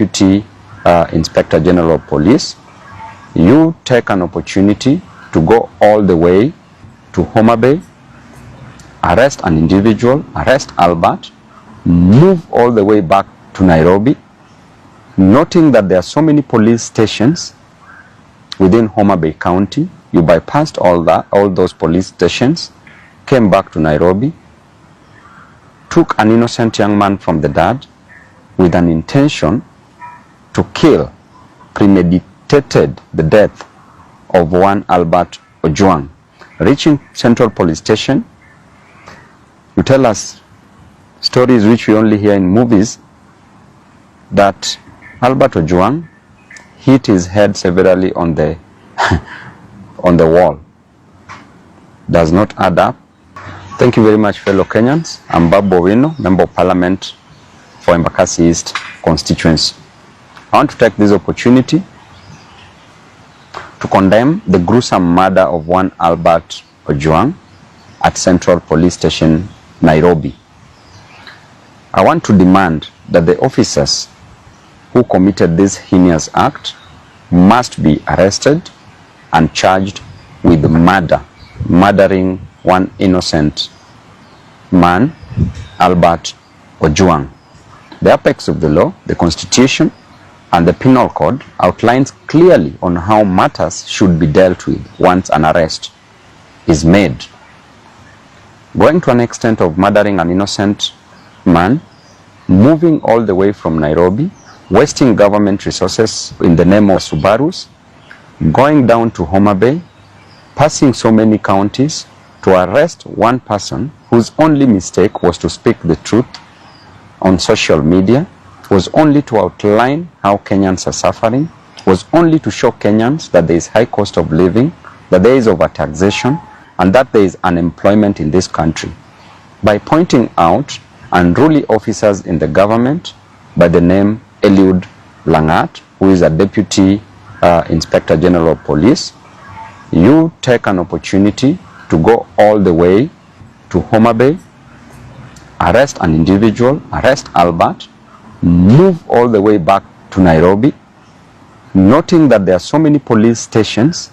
Deputy Inspector General of Police, you take an opportunity to go all the way to Homa Bay, arrest an individual, arrest Albert, move all the way back to Nairobi, noting that there are so many police stations within Homa Bay County. You bypassed all those police stations, came back to Nairobi, took an innocent young man from the dad with an intention to kill, premeditated the death of one Albert Ojwang. Reaching Central Police Station, you tell us stories which we only hear in movies, that Albert Ojwang hit his head severely on the on the wall. Does not add up. Thank you very much, fellow Kenyans. I'm Babu Owino, Member of Parliament for Embakasi East constituency. I want to take this opportunity to condemn the gruesome murder of one Albert Ojwang at Central Police Station, Nairobi. I want to demand that the officers who committed this heinous act must be arrested and charged with murder, murdering one innocent man, Albert Ojwang. The apex of the law, the Constitution, and the Penal Code outlines clearly on how matters should be dealt with once an arrest is made. Going to an extent of murdering an innocent man, moving all the way from Nairobi, wasting government resources in the name of Subarus, going down to Homa Bay, passing so many counties to arrest one person whose only mistake was to speak the truth on social media, was only to outline how Kenyans are suffering, was only to show Kenyans that there is high cost of living, that there is overtaxation, and that there is unemployment in this country. By pointing out unruly officers in the government by the name Eliud Langat, who is a Deputy Inspector General of Police, you take an opportunity to go all the way to Homa Bay, arrest an individual, arrest Albert, move all the way back to Nairobi, noting that there are so many police stations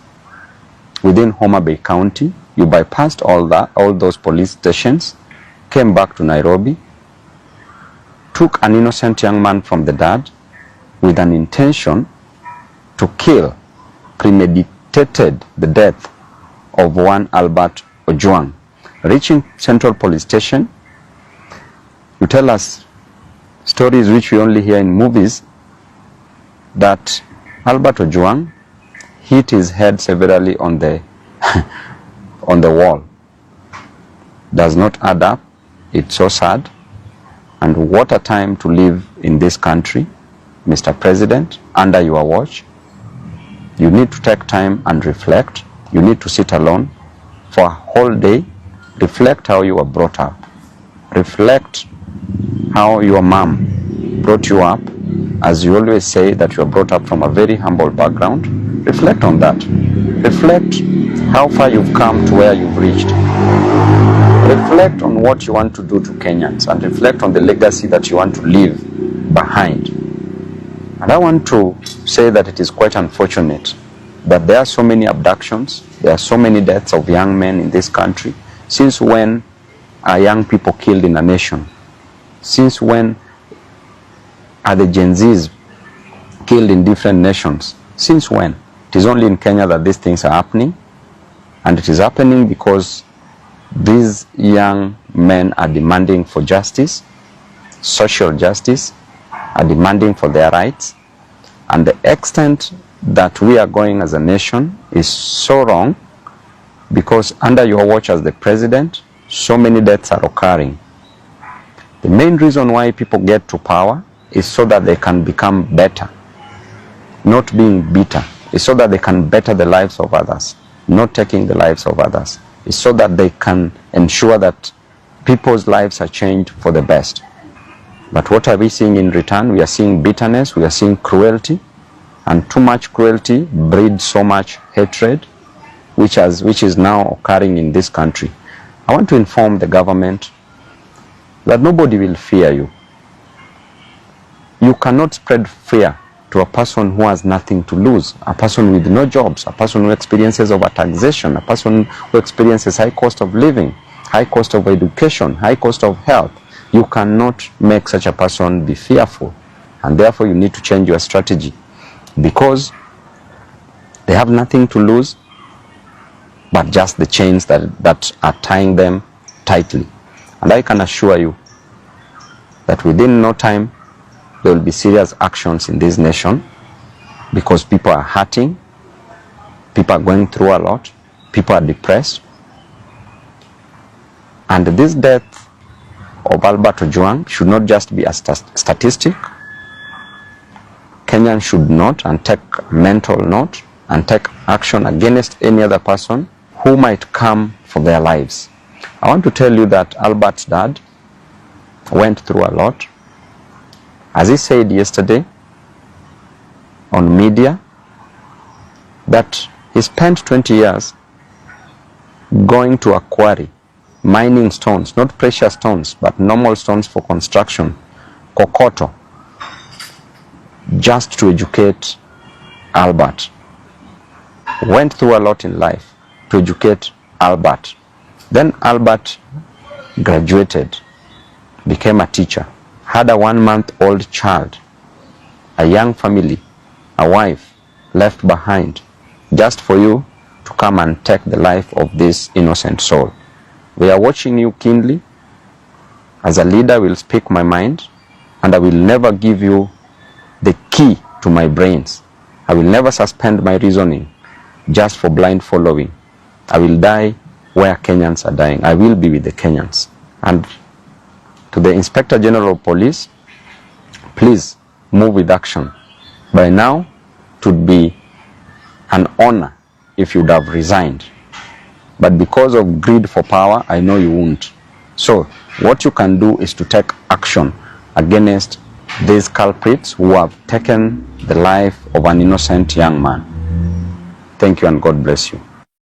within Homa Bay County. You bypassed all those police stations, came back to Nairobi, took an innocent young man from the dad with an intention to kill, premeditated the death of one Albert Ojwang. Reaching Central Police Station, you tell us stories which we only hear in movies, that Albert Ojwang hit his head severely on the on the wall. Does not add up. It's so sad. And what a time to live in this country, Mr. President, under your watch. You need to take time and reflect. You need to sit alone for a whole day. Reflect how you were brought up. Reflect how your mom brought you up. As you always say that you were brought up from a very humble background. Reflect on that. Reflect how far you've come to where you've reached. Reflect on what you want to do to Kenyans, and reflect on the legacy that you want to leave behind. And I want to say that it is quite unfortunate that there are so many abductions, there are so many deaths of young men in this country. Since when are young people killed in a nation? Since when are the Gen Zs killed in different nations? Since when? It is only in Kenya that these things are happening, and it is happening because these young men are demanding for justice, social justice, are demanding for their rights. And the extent that we are going as a nation is so wrong, because under your watch as the president, so many deaths are occurring. The main reason why people get to power is so that they can become better, not being bitter. It's so that they can better the lives of others, not taking the lives of others. It's so that they can ensure that people's lives are changed for the best. But what are we seeing in return? We are seeing bitterness, we are seeing cruelty, and too much cruelty breeds so much hatred, which is now occurring in this country. I want to inform the government that nobody will fear you. You cannot spread fear to a person who has nothing to lose, a person with no jobs, a person who experiences overtaxation, a person who experiences high cost of living, high cost of education, high cost of health. You cannot make such a person be fearful, and therefore you need to change your strategy, because they have nothing to lose but just the chains that are tying them tightly. And I can assure you that within no time there will be serious actions in this nation, because people are hurting, people are going through a lot, people are depressed. And this death of Albert Ojwang should not just be a statistic. Kenyans should not and take mental note and take action against any other person who might come for their lives. I want to tell you that Albert's dad went through a lot. As he said yesterday on media, that he spent 20 years going to a quarry, mining stones, not precious stones, but normal stones for construction, kokoto, just to educate Albert. Went through a lot in life to educate Albert. Then Albert graduated, became a teacher, had a 1-month-old child, a young family, a wife left behind, just for you to come and take the life of this innocent soul. We are watching you keenly. As a leader, I will speak my mind, and I will never give you the key to my brains. I will never suspend my reasoning just for blind following. I will die where Kenyans are dying. I will be with the Kenyans. And to the Inspector General of Police, please move with action. By now, it would be an honor if you would have resigned. But because of greed for power, I know you won't. So what you can do is to take action against these culprits who have taken the life of an innocent young man. Thank you, and God bless you.